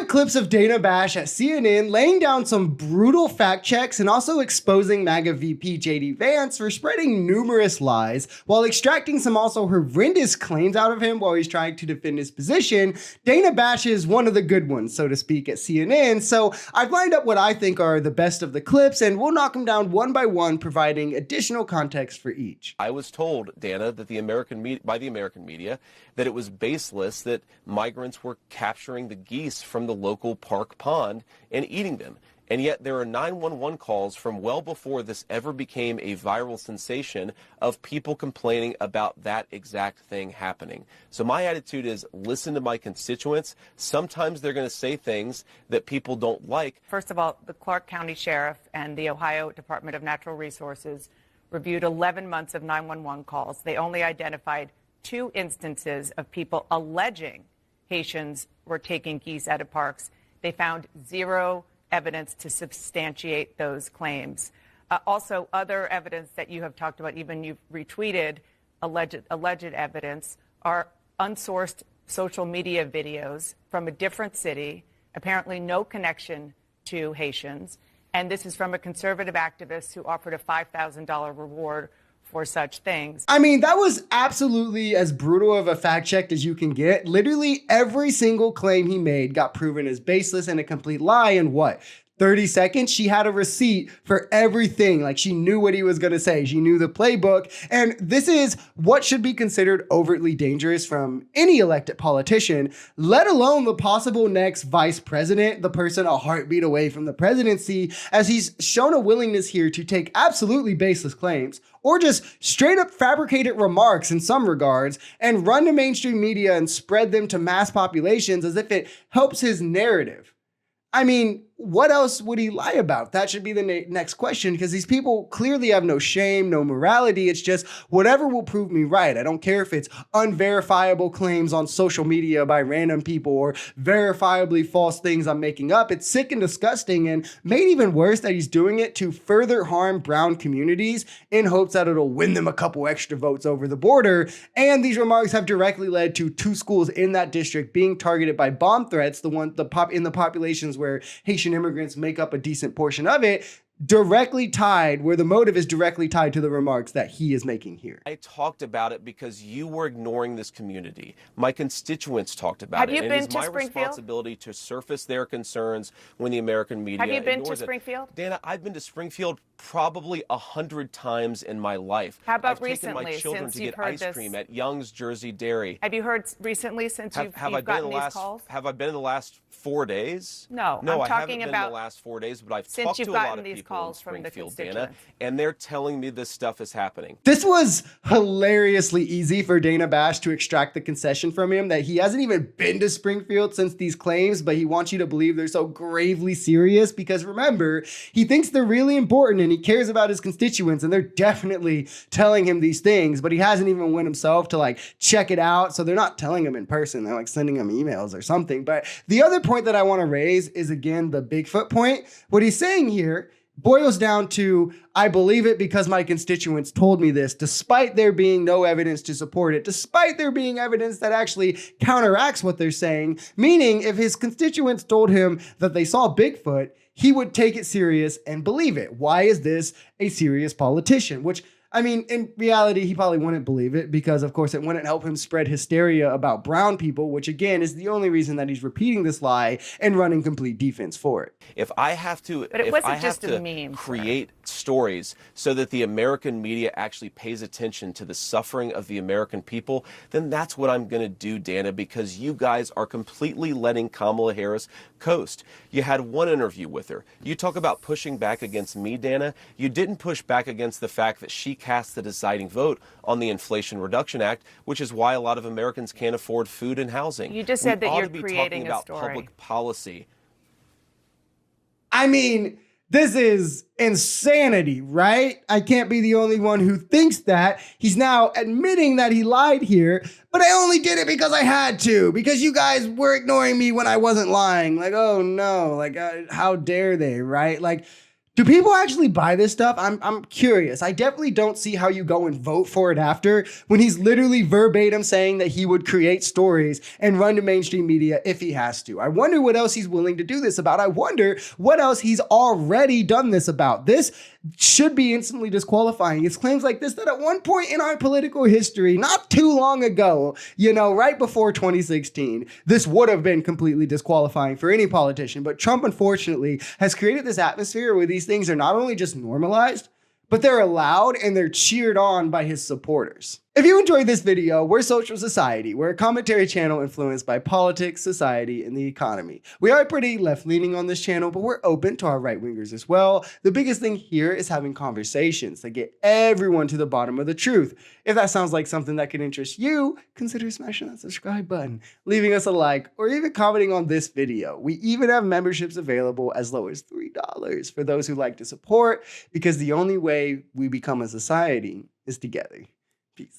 clips of Dana Bash at CNN laying down some brutal fact checks and also exposing MAGA VP JD Vance for spreading numerous lies while extracting some also horrendous claims out of him while he's trying to defend his position. Dana Bash is one of the good ones, so to speak, at CNN. So I've lined up what I think are the best of the clips, and we'll knock them down one by one, providing additional context for each. I was told, Dana, that by the American media, that it was baseless that migrants were capturing the geese from the local park pond and eating them. And yet there are 911 calls from well before this ever became a viral sensation of people complaining about that exact thing happening. So my attitude is listen to my constituents. Sometimes they're going to say things that people don't like. First of all, the Clark County Sheriff and the Ohio Department of Natural Resources reviewed 11 months of 911 calls. They only identified 2 instances of people alleging Haitians were taking geese out of parks. They found 0 evidence to substantiate those claims. Also, other evidence that you have talked about, even you've retweeted alleged evidence, are unsourced social media videos from a different city, apparently no connection to Haitians. And this is from a conservative activist who offered a $5,000 reward for such things. I mean, that was absolutely as brutal of a fact check as you can get. Literally every single claim he made got proven as baseless and a complete lie in what? 30 seconds, she had a receipt for everything. Like, she knew what he was going to say. She knew the playbook. And this is what should be considered overtly dangerous from any elected politician, let alone the possible next vice president, the person a heartbeat away from the presidency, as he's shown a willingness here to take absolutely baseless claims or just straight up fabricated remarks in some regards and run to mainstream media and spread them to mass populations as if it helps his narrative. I mean, what else would he lie about? That should be the next question, because these people clearly have no shame, no morality. It's just whatever will prove me right. I don't care if it's unverifiable claims on social media by random people or verifiably false things I'm making up. It's sick and disgusting, and made even worse that he's doing it to further harm brown communities in hopes that it'll win them a couple extra votes over the border. And these remarks have directly led to 2 schools in that district being targeted by bomb threats, in the populations where Haitian immigrants make up a decent portion of it, where the motive is directly tied to the remarks that he is making here. I talked about it because you were ignoring this community. My constituents talked about it. Have you been to my Springfield? Responsibility to surface their concerns when the American media Have you been to ignores it. Springfield? Dana, I've been to Springfield probably 100 times in my life. How about I've taken recently, my children since to you've get heard ice this? cream at Young's Jersey Dairy. Have you heard recently since you've gotten these calls? Have I been in the last 4 days? No, I I'm haven't talking been about in the last 4 days, but I've since talked you've to a lot gotten of these people calls in from the Springfield, Dana, constituents. and they're telling me this stuff is happening. This was hilariously easy for Dana Bash to extract the concession from him that he hasn't even been to Springfield since these claims, but he wants you to believe they're so gravely serious because remember, he thinks they're really important and he cares about his constituents and they're definitely telling him these things, but he hasn't even went himself to like check it out. So they're not telling him in person. They're like sending him emails or something. But the other point that I want to raise is again, the Bigfoot point. What he's saying here boils down to, I believe it because my constituents told me this, despite there being no evidence to support it, despite there being evidence that actually counteracts what they're saying, meaning if his constituents told him that they saw Bigfoot, he would take it serious and believe it. Why is this a serious politician? Which, I mean, in reality, he probably wouldn't believe it because, of course, it wouldn't help him spread hysteria about brown people, which, again, is the only reason that he's repeating this lie and running complete defense for it. If I have to, But it if wasn't I have just a to meme, create stories so that the American media actually pays attention to the suffering of the American people, then that's what I'm going to do, Dana, because you guys are completely letting Kamala Harris coast. You had one interview with her. You talk about pushing back against me, Dana. You didn't push back against the fact that she cast the deciding vote on the Inflation Reduction Act, which is why a lot of Americans can't afford food and housing. You just said that you're be creating talking a about story. public policy. I mean, this is insanity, right? I can't be the only one who thinks that. He's now admitting that he lied here, but I only did it because I had to, because you guys were ignoring me when I wasn't lying. Like, oh no, like, how dare they, right? Like, Do people actually buy this stuff? I'm curious. I definitely don't see how you go and vote for it after when he's literally verbatim saying that he would create stories and run to mainstream media if he has to. I wonder what else he's willing to do this about. I wonder what else he's already done this about. This should be instantly disqualifying. It's claims like this that at one point in our political history, not too long ago, right before 2016, this would have been completely disqualifying for any politician. But Trump, unfortunately, has created this atmosphere where these things are not only just normalized, but they're allowed and they're cheered on by his supporters. If you enjoyed this video, we're Social Society. We're a commentary channel influenced by politics, society, and the economy. We are pretty left-leaning on this channel, but we're open to our right-wingers as well. The biggest thing here is having conversations that get everyone to the bottom of the truth. If that sounds like something that could interest you, consider smashing that subscribe button, leaving us a like, or even commenting on this video. We even have memberships available as low as $3 for those who like to support, because the only way we become a society is together. Peace.